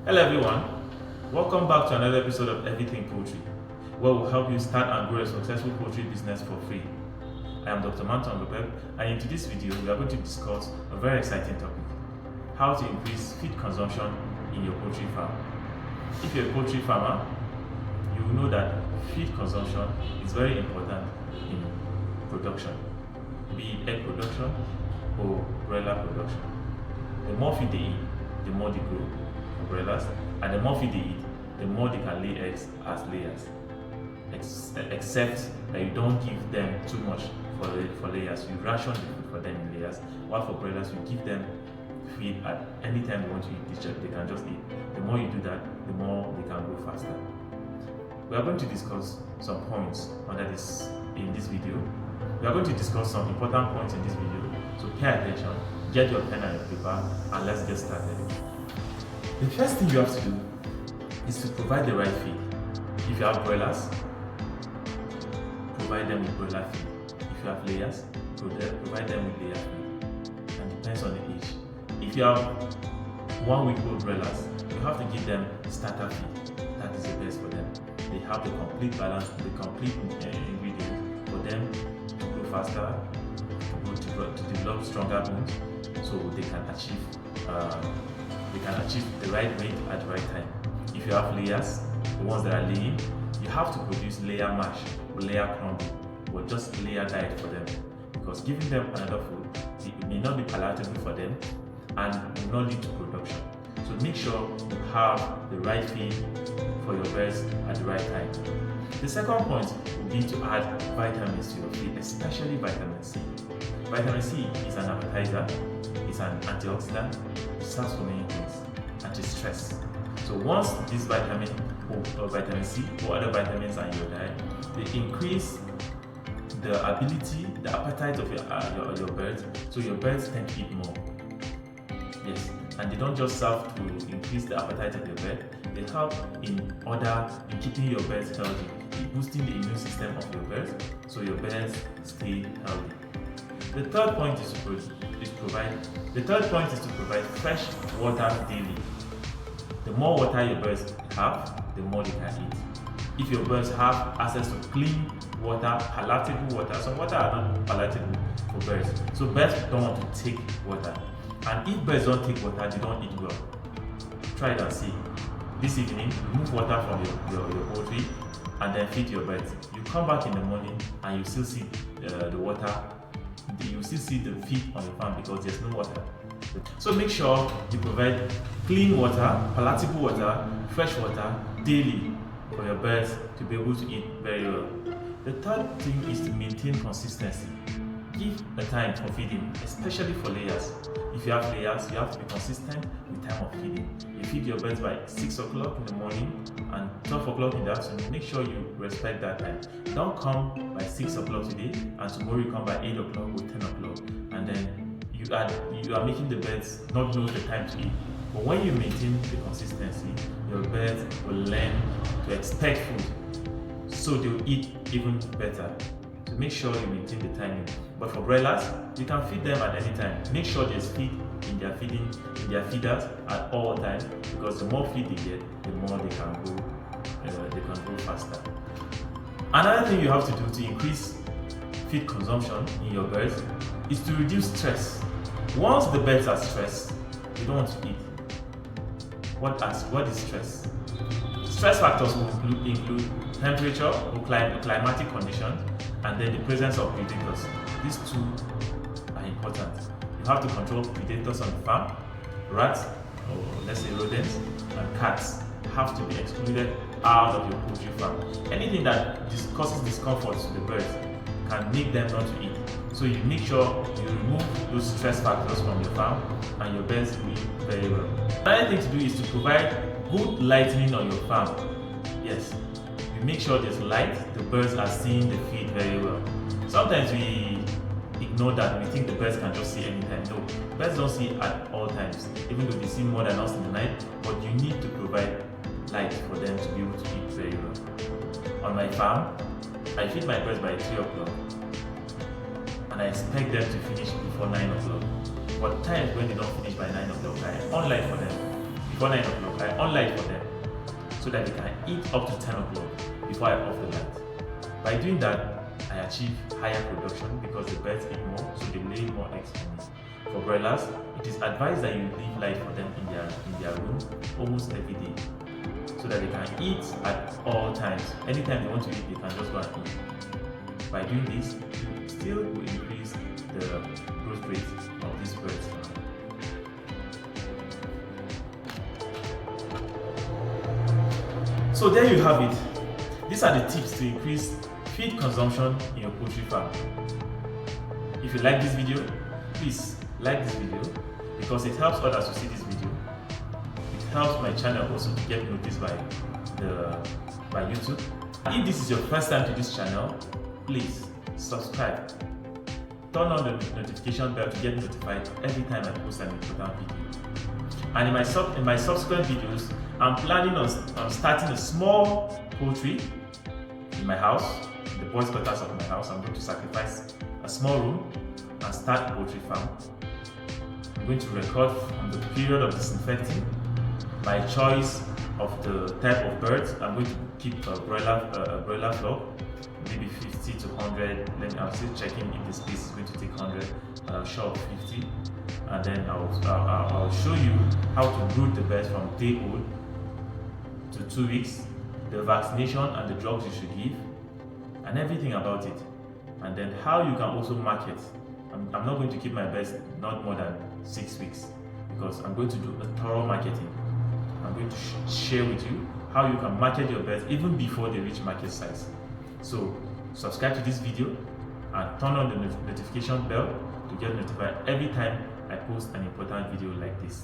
Hello everyone, welcome back to another episode of Everything Poultry, where we'll help you start and grow a successful poultry business for free. I am Dr. Manton Gopeb, and in today's video we are going to discuss a very exciting topic: how to increase feed consumption in your poultry farm. If you're a poultry farmer, you will know that feed consumption is very important in production, be it egg production or broiler production. The more feed they eat, the more they grow for broilers, and the more feed they eat, the more they can lay eggs as layers. Except that you don't give them too much for layers. You ration the food for them in layers, while for broilers you give them feed at any time they want to eat. They can just eat. The more you do that, the more they can grow faster. We are going to discuss some points in this video. We are going to discuss some important points in this video, so pay attention, get your pen and your paper, and let's get started. The first thing you have to do is to provide the right feed. If you have broilers, provide them with broiler feed. If you have layers, provide them with layer feed. And depends on the age. If you have 1 week old broilers, you have to give them starter feed. That is the best for them. They have the complete balance, the complete ingredients for them to grow faster, to develop stronger bones, so they can achieve the right weight at the right time. If you have layers, the ones that are laying, you have to produce layer mash or layer crumble or just layer diet for them, because giving them another food, it may not be palatable for them and will not lead to production. So make sure you have the right feed for your birds at the right time. The second point would be to add vitamins to your feed, especially vitamin C. Vitamin C is an appetizer, it's an antioxidant, it serves for many things, anti-stress. So once this vitamin or vitamin C or other vitamins are in your diet, they increase the appetite of your birds, so your birds tend to eat more. Yes, and they don't just serve to increase the appetite of your bird, they help in keeping your birds healthy, in boosting the immune system of your birds, so your birds stay healthy. The third point is to provide fresh water daily. The more water your birds have, the more they can eat. If your birds have access to clean water, palatable water, some water are not palatable for birds, so birds don't want to take water. And if birds don't take water, they don't eat well. Try it and see. This evening, remove water from your poultry and then feed your birds. You come back in the morning and you still see the water. You still see the feed on the farm because there's no water. So make sure you provide clean water, palatable water, fresh water daily for your birds to be able to eat very well. The third thing is to maintain consistency. Give a time for feeding, especially for layers. If you have layers, you have to be consistent with time of feeding. You feed your birds by 6 o'clock in the morning and 12 o'clock in the afternoon. Make sure you respect that time. Don't come by 6 o'clock today and tomorrow you come by 8 o'clock or 10 o'clock, and then you are making the birds not know the time to eat. But when you maintain the consistency, your birds will learn to expect food, so they will eat even better. So make sure you maintain the timing. But for broilers, you can feed them at any time. Make sure there's feed in their feeders at all times, because the more feed they get, the more they can grow faster. Another thing you have to do to increase feed consumption in your birds is to reduce stress. Once the birds are stressed, they don't want to eat. What is stress? Stress factors will include temperature or climatic conditions, and then the presence of predators. These two are important. You have to control predators on the farm. Rats, or let's say rodents, and cats have to be excluded out of your poultry farm. Anything that causes discomfort to the birds can make them not to eat. So you make sure you remove those stress factors from your farm, and your birds will eat very well. Another thing to do is to provide good lighting on your farm. Yes, you make sure there's light, the birds are seeing the feed very well. Sometimes we ignore that, we think the birds can just see anytime. No, birds don't see at all times, even though they see more than us in the night, but you need to provide light for them to be able to eat very well. On my farm, I feed my birds by 3 o'clock, and I expect them to finish before 9 o'clock. But times when they don't finish by 9 o'clock, I on light for them. before 9 o'clock. I on light for them so that they can eat up to 10 o'clock before I off the light. By doing that, I achieve higher production because the birds eat more, so they lay more eggs for me. For broilers, it is advised that you leave light for them in their room almost every day, so that they can eat at all times. Anytime they want to eat, they can just go and eat. By doing this, you still will increase the growth rate of these birds. So there you have it. These are the tips to increase feed consumption in your poultry farm. If you like this video, please like this video because it helps others to see this video. It helps my channel also to get noticed by YouTube. If this is your first time to this channel, please subscribe. Turn on the notification bell to get notified every time I post an important video. And in my subsequent videos, I'm planning on starting a small poultry in my house, in the boys' quarters of my house. I'm going to sacrifice a small room and start a poultry farm. I'm going to record from the period of disinfecting, my choice of the type of birds. I'm going to keep a broiler flock, maybe 50 to 100. Then I'm still checking if the space is going to take 100, but I'm sure of 50. And then I'll show you how to brood the birds from day old to 2 weeks, the vaccination and the drugs you should give, and everything about it. And then how you can also market. I'm not going to keep my birds not more than 6 weeks because I'm going to do a thorough marketing. I'm going to share with you how you can market your birds even before they reach market size. So subscribe to this video and turn on the notification bell to get notified every time I post an important video like this.